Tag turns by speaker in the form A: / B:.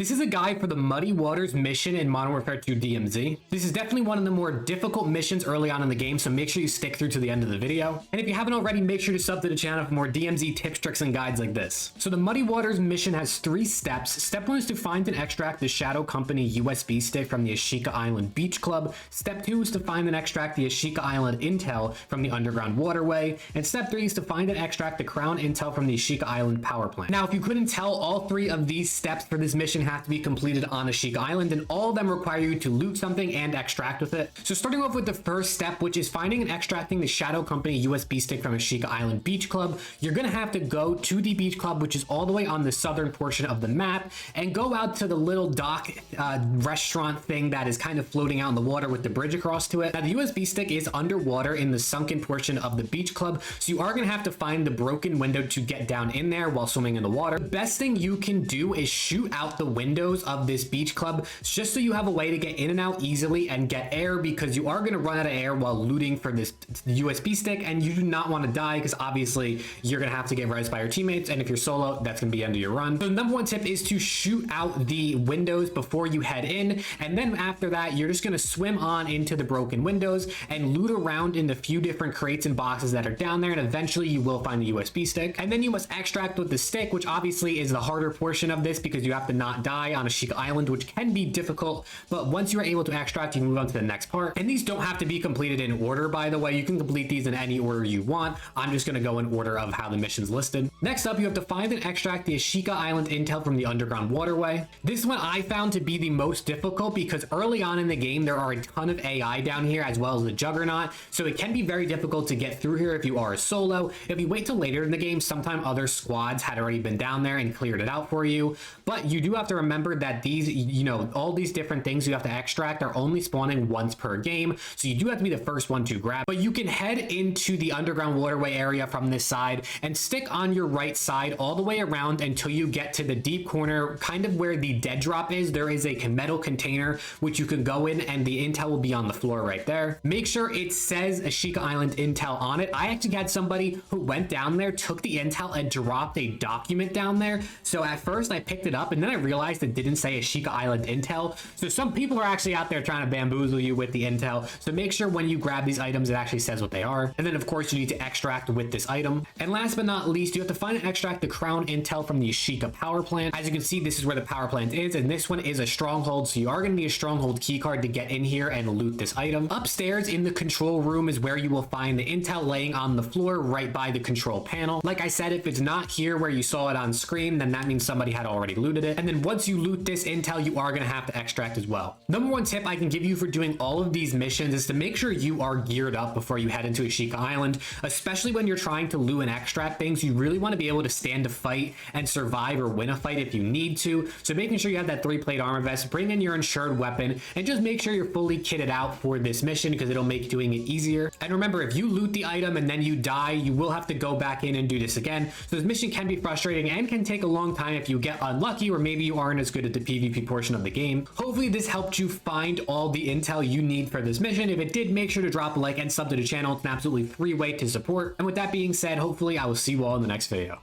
A: This is a guide for the Muddy Waters mission in Modern Warfare 2 DMZ. This is definitely one of the more difficult missions early on in the game, so make sure you stick through to the end of the video. And if you haven't already, make sure to sub to the channel for more DMZ tips, tricks, and guides like this. So the Muddy Waters mission has 3 steps. Step 1 is to find and extract the Shadow Company USB stick from the ASHIKA Island Beach Club. Step 2 is to find and extract the ASHIKA Island intel from the underground waterway. And step 3 is to find and extract the Crown intel from the ASHIKA Island power plant. Now, if you couldn't tell, all 3 of these steps for this mission have to be completed on ASHIKA Island, and all of them require you to loot something and extract with it. So starting off with the first step, which is finding and extracting the Shadow Company USB stick from ASHIKA Island Beach Club, you're gonna have to go to the beach club, which is all the way on the southern portion of the map, and go out to the little dock restaurant thing that is kind of floating out in the water with the bridge across to it. Now, the USB stick is underwater in the sunken portion of the beach club, so you are gonna have to find the broken window to get down in there while swimming in the water. The best thing you can do is shoot out the windows of this beach club, just so you have a way to get in and out easily and get air, because you are going to run out of air while looting for this USB stick, and you do not want to die because obviously you're going to have to get res by your teammates, and if you're solo, that's going to be the end of your run. So the number 1 tip is to shoot out the windows before you head in, and then after that you're just going to swim on into the broken windows and loot around in the few different crates and boxes that are down there, and eventually you will find the USB stick. And then you must extract with the stick, which obviously is the harder portion of this because you have to not die on ASHIKA Island, which can be difficult, but once you're able to extract, you can move on to the next part. And these don't have to be completed in order, by the way. You can complete these in any order you want. I'm just going to go in order of how the mission's listed. Next up, you have to find and extract the ASHIKA Island intel from the underground waterway. This one I found to be the most difficult because early on in the game there are a ton of AI down here as well as the Juggernaut, so it can be very difficult to get through here if you are a solo. If you wait till later in the game, sometime other squads had already been down there and cleared it out for you, but you do have to remember that these, all these different things you have to extract are only spawning once per game, so you do have to be the first one to grab. But you can head into the underground waterway area from this side and stick on your right side all the way around until you get to the deep corner, kind of where the dead drop is. There is a metal container which you can go in, and the intel will be on the floor right there. Make sure it says ASHIKA Island intel on it. I actually had somebody who went down there, took the intel, and dropped a document down there. So at first I picked it up, and then I realized it didn't say ASHIKA Island intel. So some people are actually out there trying to bamboozle you with the intel. So make sure when you grab these items, it actually says what they are. And then of course you need to extract with this item. And last but not least, you have to find and extract the Crown intel from the ASHIKA power plant. As you can see, this is where the power plant is, and this one is a stronghold. So you are going to need a stronghold keycard to get in here and loot this item. Upstairs in the control room is where you will find the intel laying on the floor right by the control panel. Like I said, if it's not here where you saw it on screen, then that means somebody had already looted it. And then once you loot this intel, you are going to have to extract as well. Number 1 tip I can give you for doing all of these missions is to make sure you are geared up before you head into ASHIKA Island, especially when you're trying to loot and extract things. You really want to be able to stand a fight and survive or win a fight if you need to. So making sure you have that 3-plate armor vest, bring in your insured weapon, and just make sure you're fully kitted out for this mission because it'll make doing it easier. And remember, if you loot the item and then you die, you will have to go back in and do this again. So this mission can be frustrating and can take a long time if you get unlucky, or maybe you aren't as good at the PvP portion of the game. Hopefully this helped you find all the intel you need for this mission. If it did, make sure to drop a like and sub to the channel. It's an absolutely free way to support. And with that being said, hopefully I will see you all in the next video.